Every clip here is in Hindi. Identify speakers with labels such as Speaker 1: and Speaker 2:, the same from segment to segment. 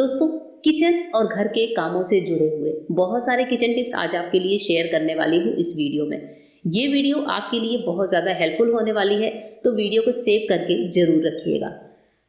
Speaker 1: दोस्तों, किचन और घर के कामों से जुड़े हुए बहुत सारे किचन टिप्स आज आपके लिए शेयर करने वाली हूँ इस वीडियो में। ये वीडियो आपके लिए बहुत ज़्यादा हेल्पफुल होने वाली है, तो वीडियो को सेव करके जरूर रखिएगा।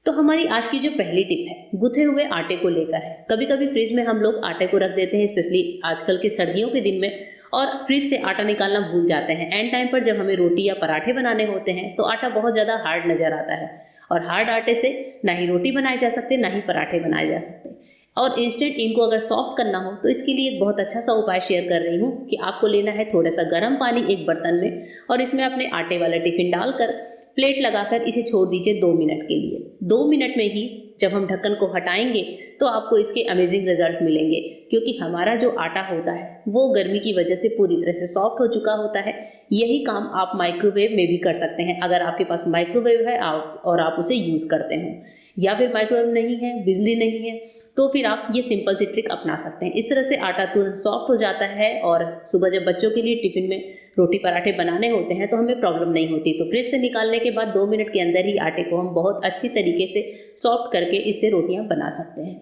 Speaker 1: तो हमारी आज की जो पहली टिप है गुथे हुए आटे को लेकर है। कभी कभी फ्रिज में हम लोग आटे को रख देते हैं, स्पेशली आजकल के सर्दियों के दिन में, और फ्रिज से आटा निकालना भूल जाते हैं। एंड टाइम पर जब हमें रोटी या पराठे बनाने होते हैं तो आटा बहुत ज़्यादा हार्ड नज़र आता है, और हार्ड आटे से ना ही रोटी बनाए जा सकते ना ही पराठे बनाए जा सकते। और इंस्टेंट इनको अगर सॉफ्ट करना हो तो इसके लिए एक बहुत अच्छा सा उपाय शेयर कर रही हूँ कि आपको लेना है थोड़ा सा गर्म पानी एक बर्तन में, और इसमें अपने आटे वाला टिफिन डालकर प्लेट लगाकर इसे छोड़ दीजिए 2 मिनट के लिए। 2 मिनट में ही जब हम ढक्कन को हटाएंगे तो आपको इसके अमेजिंग रिजल्ट मिलेंगे, क्योंकि हमारा जो आटा होता है वो गर्मी की वजह से पूरी तरह से सॉफ्ट हो चुका होता है। यही काम आप माइक्रोवेव में भी कर सकते हैं, अगर आपके पास माइक्रोवेव है और आप उसे यूज़ करते हो, या फिर माइक्रोवेव नहीं है, बिजली नहीं है, तो फिर आप ये सिंपल सी ट्रिक अपना सकते हैं। इस तरह से आटा तुरंत सॉफ्ट हो जाता है, और सुबह जब बच्चों के लिए टिफिन में रोटी पराठे बनाने होते हैं तो हमें प्रॉब्लम नहीं होती। तो फ्रिज से निकालने के बाद 2 मिनट के अंदर ही आटे को हम बहुत अच्छी तरीके से सॉफ्ट करके इससे रोटियां बना सकते हैं।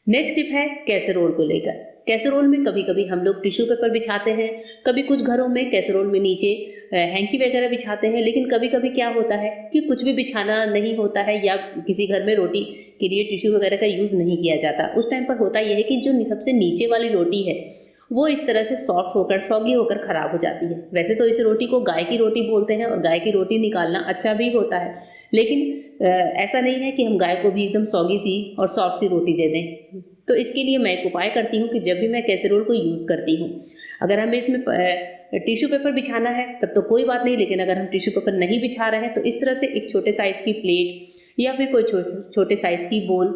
Speaker 1: नेक्स्ट टिप है कैसरोल को लेकर। कैसरोल में कभी कभी हम लोग टिश्यू पेपर बिछाते हैं, कभी कुछ घरों में कैसरोल में नीचे हैंकी वगैरह बिछाते हैं, लेकिन कभी कभी क्या होता है कि कुछ भी बिछाना नहीं होता है, या किसी घर में रोटी के लिए टिश्यू वगैरह का यूज़ नहीं किया जाता। उस टाइम पर होता यह है कि जो सबसे नीचे वाली रोटी है वो इस तरह से सॉफ्ट होकर, सॉगी होकर ख़राब हो जाती है। वैसे तो इस रोटी को गाय की रोटी बोलते हैं, और गाय की रोटी निकालना अच्छा भी होता है, लेकिन ऐसा नहीं है कि हम गाय को भी एकदम सॉगी सी और सॉफ्ट सी रोटी दे दें। तो इसके लिए मैं एक उपाय करती हूँ कि जब भी मैं कैसरोल को यूज़ करती हूँ, अगर हमें इसमें टिश्यू पेपर बिछाना है तब तो कोई बात नहीं, लेकिन अगर हम टिश्यू पेपर नहीं बिछा रहे हैं तो इस तरह से एक छोटे साइज़ की प्लेट या फिर कोई छोटे साइज़ की बोल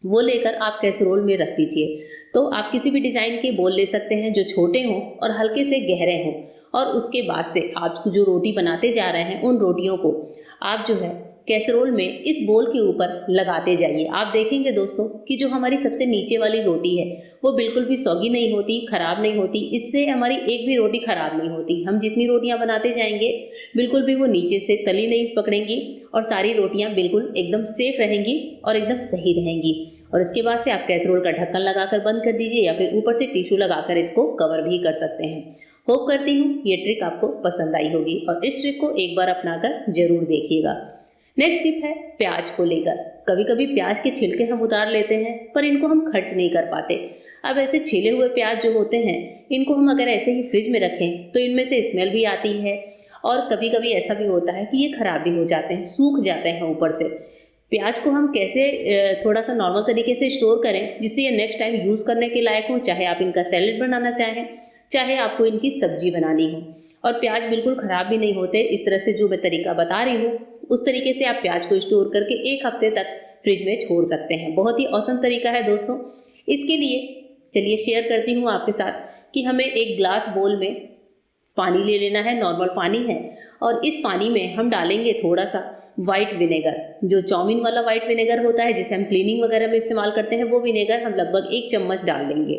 Speaker 1: वो लेकर आप कैसरोल में रख दीजिए। तो आप किसी भी डिज़ाइन के बोल ले सकते हैं जो छोटे हों और हल्के से गहरे हों, और उसके बाद से आप जो रोटी बनाते जा रहे हैं उन रोटियों को आप जो है कैसरोल में इस बोल के ऊपर लगाते जाइए। आप देखेंगे दोस्तों कि जो हमारी सबसे नीचे वाली रोटी है वो बिल्कुल भी सौगी नहीं होती, ख़राब नहीं होती। इससे हमारी एक भी रोटी ख़राब नहीं होती। हम जितनी रोटियां बनाते जाएंगे बिल्कुल भी वो नीचे से तली नहीं पकड़ेंगी, और सारी रोटियां बिल्कुल एकदम सेफ रहेंगी और एकदम सही रहेंगी। और इसके बाद से आप कैसरोल का ढक्कन लगाकर बंद कर दीजिए, या फिर ऊपर से टिश्यू लगाकर इसको कवर भी कर सकते हैं। होप करती हूँ ये ट्रिक आपको पसंद आई होगी, और इस ट्रिक को एक बार अपनाकर जरूर देखिएगा। नेक्स्ट टिप है प्याज को लेकर। कभी कभी प्याज के छिलके हम उतार लेते हैं, पर इनको हम खर्च नहीं कर पाते। अब ऐसे छिले हुए प्याज जो होते हैं इनको हम अगर ऐसे ही फ्रिज में रखें तो इनमें से स्मेल भी आती है, और कभी कभी ऐसा भी होता है कि ये खराब भी हो जाते हैं, सूख जाते हैं ऊपर से। प्याज को हम कैसे थोड़ा सा नॉर्मल तरीके से स्टोर करें जिससे ये नेक्स्ट टाइम यूज़ करने के लायक हो, चाहे आप इनका सैलेड बनाना चाहें, चाहे आपको इनकी सब्जी बनानी हो। और प्याज बिल्कुल ख़राब भी नहीं होते। इस तरह से जो मैं तरीका बता रही हूँ उस तरीके से आप प्याज को स्टोर करके 1 हफ्ते तक फ्रिज में छोड़ सकते हैं। बहुत ही औसम तरीका है दोस्तों। इसके लिए चलिए शेयर करती हूँ आपके साथ कि हमें एक ग्लास बोल में पानी ले लेना है, नॉर्मल पानी है, और इस पानी में हम डालेंगे थोड़ा सा वाइट विनेगर। जो चाउमीन वाला वाइट विनेगर होता है जिसे हम क्लीनिंग वगैरह में इस्तेमाल करते हैं, वो विनेगर हम लगभग 1 चम्मच डाल देंगे।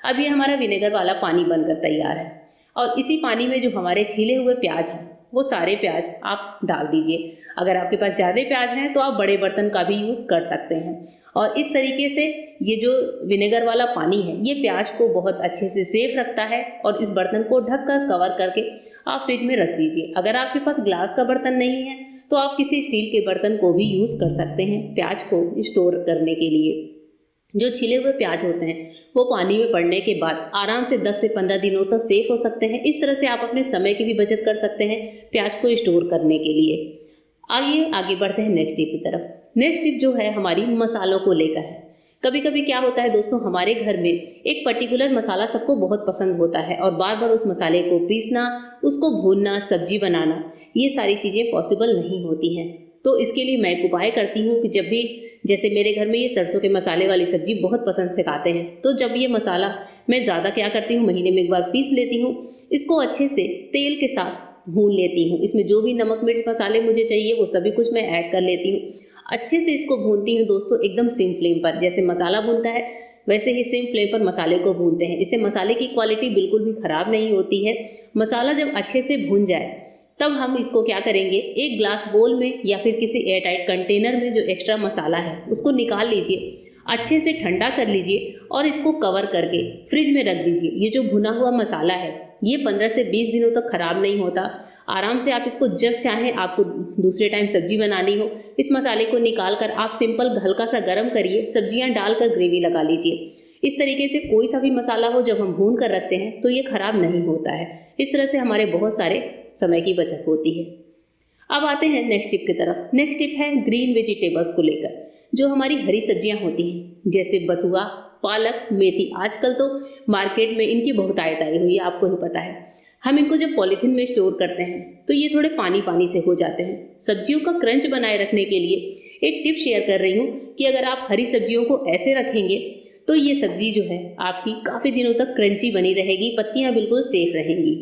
Speaker 1: अब ये हमारा विनेगर वाला पानी बनकर तैयार है, और इसी पानी में जो हमारे छिले हुए प्याज हैं वो सारे प्याज आप डाल दीजिए। अगर आपके पास ज़्यादा प्याज हैं तो आप बड़े बर्तन का भी यूज़ कर सकते हैं। और इस तरीके से ये जो विनेगर वाला पानी है ये प्याज को बहुत अच्छे से सेफ रखता है, और इस बर्तन को ढककर कवर करके आप फ्रिज में रख दीजिए। अगर आपके पास ग्लास का बर्तन नहीं है तो आप किसी स्टील के बर्तन को भी यूज़ कर सकते हैं प्याज को स्टोर करने के लिए। जो छिले हुए प्याज होते हैं वो पानी में पड़ने के बाद आराम से 10 से 15 दिनों तक सेफ हो सकते हैं। इस तरह से आप अपने समय की भी बचत कर सकते हैं प्याज को स्टोर करने के लिए। आइए आगे बढ़ते हैं नेक्स्ट टिप की तरफ। नेक्स्ट टिप जो है हमारी मसालों को लेकर है। कभी कभी क्या होता है दोस्तों, हमारे घर में एक पर्टिकुलर मसाला सबको बहुत पसंद होता है, और बार बार उस मसाले को पीसना, उसको भूनना, सब्जी बनाना, ये सारी चीज़ें पॉसिबल नहीं होती हैं। तो इसके लिए मैं एक उपाय करती हूँ कि जब भी, जैसे मेरे घर में ये सरसों के मसाले वाली सब्जी बहुत पसंद से खाते हैं, तो जब ये मसाला मैं ज़्यादा क्या करती हूँ, महीने में एक बार पीस लेती हूँ। इसको अच्छे से तेल के साथ भून लेती हूँ। इसमें जो भी नमक मिर्च मसाले मुझे चाहिए वो सभी कुछ मैं ऐड कर लेती हूँ। अच्छे से इसको भूनती हूँ दोस्तों, एकदम सिम फ्लेम पर। जैसे मसाला भूनता है वैसे ही सिम फ्लेम पर मसाले को भूनते हैं। इससे मसाले की क्वालिटी बिल्कुल भी ख़राब नहीं होती है। मसाला जब अच्छे से भून जाए तब हम इसको क्या करेंगे, एक ग्लास बोल में या फिर किसी एयरटाइट कंटेनर में जो एक्स्ट्रा मसाला है उसको निकाल लीजिए। अच्छे से ठंडा कर लीजिए और इसको कवर करके फ्रिज में रख दीजिए। ये जो भुना हुआ मसाला है ये 15 से 20 दिनों तक खराब नहीं होता। आराम से आप इसको जब चाहें, आपको दूसरे टाइम सब्जी बनानी हो, इस मसाले को निकाल कर आप सिंपल हल्का सा गर्म करिए, सब्जियां डालकर ग्रेवी लगा लीजिए। इस तरीके से कोई सा भी मसाला हो जब हम भून कर रखते हैं तो ये खराब नहीं होता है। इस तरह से हमारे बहुत सारे समय की बचत होती है। अब आते हैं नेक्स्ट टिप की तरफ। नेक्स्ट टिप है ग्रीन वेजिटेबल्स को लेकर। जो हमारी हरी सब्जियां होती हैं जैसे बथुआ, पालक, मेथी, आजकल तो मार्केट में इनकी बहुत आयत आई हुई है, आपको ही पता है। हम इनको जब पॉलीथीन में स्टोर करते हैं तो ये थोड़े पानी पानी से हो जाते हैं। सब्जियों का क्रंच बनाए रखने के लिए एक टिप शेयर कर रही हूँ कि अगर आप हरी सब्जियों को ऐसे रखेंगे तो ये सब्जी जो है आपकी काफ़ी दिनों तक क्रंची बनी रहेगी, पत्तियाँ बिल्कुल सेफ रहेंगी।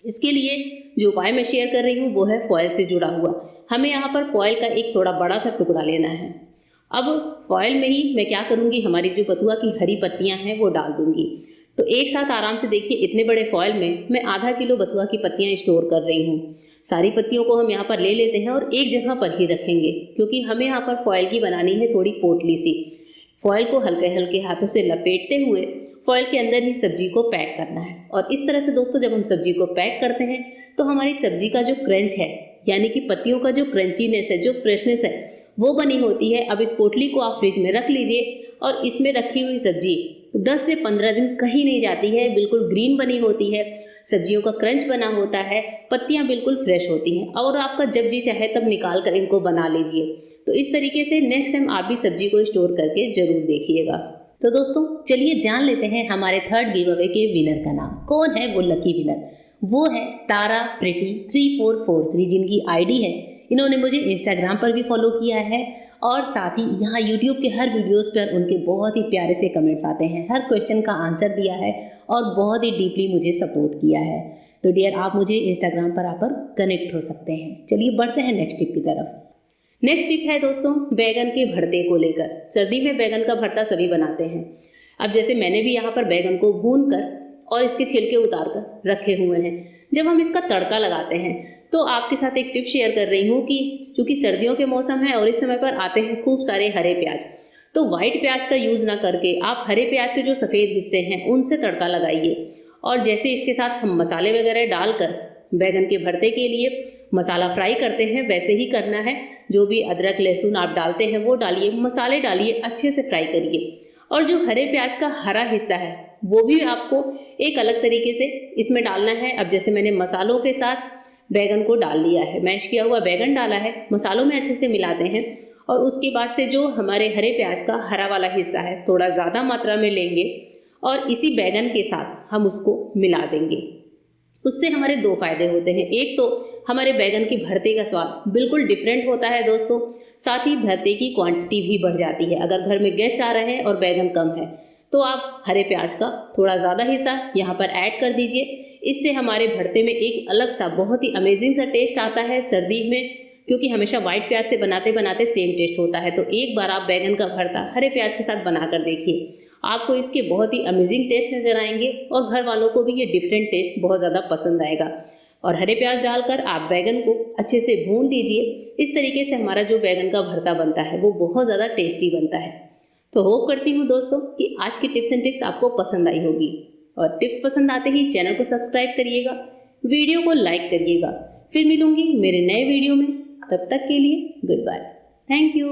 Speaker 1: इसके लिए जो उपाय मैं शेयर कर रही हूँ वो है फॉयल से जुड़ा हुआ। हमें यहाँ पर फॉयल का एक थोड़ा बड़ा सा टुकड़ा लेना है। अब फॉयल में ही मैं क्या करूँगी, हमारी जो बथुआ की हरी पत्तियाँ हैं वो डाल दूँगी। तो एक साथ आराम से देखिए, इतने बड़े फॉयल में मैं आधा किलो बथुआ की पत्तियाँ स्टोर कर रही हूँ। सारी पत्तियों को हम यहाँ पर ले लेते हैं और एक जगह पर ही रखेंगे, क्योंकि हमें यहाँ पर फॉयल की बनानी है थोड़ी पोटली सी। फॉयल को हल्के हल्के हाथों से लपेटते हुए फॉयल के अंदर ही सब्जी को पैक करना है। और इस तरह से दोस्तों जब हम सब्जी को पैक करते हैं तो हमारी सब्जी का जो क्रंच है, यानी कि पत्तियों का जो क्रंचीनेस है, जो फ्रेशनेस है, वो बनी होती है। अब इस पोटली को आप फ्रिज में रख लीजिए और इसमें रखी हुई सब्जी 10 से 15 दिन कहीं नहीं जाती है, बिल्कुल ग्रीन बनी होती है, सब्जियों का क्रंच बना होता है, पत्तियां बिल्कुल फ्रेश होती हैं और आपका जब जी चाहे तब निकाल कर इनको बना लीजिए। तो इस तरीके से नेक्स्ट टाइम आप भी सब्जी को स्टोर करके जरूर देखिएगा। तो दोस्तों चलिए जान लेते हैं हमारे थर्ड गिव अवे के विनर का नाम। कौन है वो लकी विनर? वो है तारा प्रिटी 3443, जिनकी आईडी है। इन्होंने मुझे इंस्टाग्राम पर भी फॉलो किया है और साथ ही यहाँ यूट्यूब के हर वीडियोस पर उनके बहुत ही प्यारे से कमेंट्स आते हैं। हर क्वेश्चन का आंसर दिया है और बहुत ही डीपली मुझे सपोर्ट किया है। तो डियर, आप मुझे इंस्टाग्राम पर आकर कनेक्ट हो सकते हैं। चलिए बढ़ते हैं नेक्स्ट टिप की तरफ। नेक्स्ट टिप है दोस्तों बैगन के भरते को लेकर। सर्दी में बैगन का भरता सभी बनाते हैं। अब जैसे मैंने भी यहाँ पर बैगन को भून कर और इसके छिलके उतार कर रखे हुए हैं। जब हम इसका तड़का लगाते हैं तो आपके साथ एक टिप शेयर कर रही हूँ कि चूँकि सर्दियों के मौसम है और इस समय पर आते हैं खूब सारे हरे प्याज, तो वाइट प्याज का यूज़ ना करके आप हरे प्याज के जो सफ़ेद हिस्से हैं उनसे तड़का लगाइए। और जैसे इसके साथ हम मसाले वगैरह डालकर बैगन के भरते के लिए मसाला फ्राई करते हैं वैसे ही करना है। जो भी अदरक लहसुन आप डालते हैं वो डालिए, मसाले डालिए, अच्छे से फ्राई करिए। और जो हरे प्याज का हरा हिस्सा है वो भी आपको एक अलग तरीके से इसमें डालना है। अब जैसे मैंने मसालों के साथ बैगन को डाल लिया है, मैश किया हुआ बैगन डाला है, मसालों में अच्छे से मिलाते हैं और उसके बाद से जो हमारे हरे प्याज का हरा वाला हिस्सा है थोड़ा ज़्यादा मात्रा में लेंगे और इसी बैगन के साथ हम उसको मिला देंगे। उससे हमारे दो फायदे होते हैं। एक तो हमारे बैगन की भरते का स्वाद बिल्कुल डिफरेंट होता है दोस्तों, साथ ही भरते की क्वांटिटी भी बढ़ जाती है। अगर घर में गेस्ट आ रहे हैं और बैगन कम है तो आप हरे प्याज का थोड़ा ज़्यादा हिस्सा यहाँ पर ऐड कर दीजिए। इससे हमारे भरते में एक अलग सा बहुत ही अमेजिंग सा टेस्ट आता है सर्दी में, क्योंकि हमेशा वाइट प्याज से बनाते बनाते सेम टेस्ट होता है। तो एक बार आप बैगन का भरता हरे प्याज के साथ बना कर देखिए, आपको इसके बहुत ही अमेजिंग टेस्ट नज़र आएंगे और घर वालों को भी ये डिफरेंट टेस्ट बहुत ज़्यादा पसंद आएगा। और हरे प्याज डालकर आप बैगन को अच्छे से भून लीजिए। इस तरीके से हमारा जो बैगन का भरता बनता है वो बहुत ज़्यादा टेस्टी बनता है। तो होप करती हूँ दोस्तों कि आज की टिप्स एंड ट्रिक्स आपको पसंद आई होगी। और टिप्स पसंद आते ही चैनल को सब्सक्राइब करिएगा, वीडियो को लाइक करिएगा। फिर मिलूंगी मेरे नए वीडियो में, तब तक के लिए गुड बाय, थैंक यू।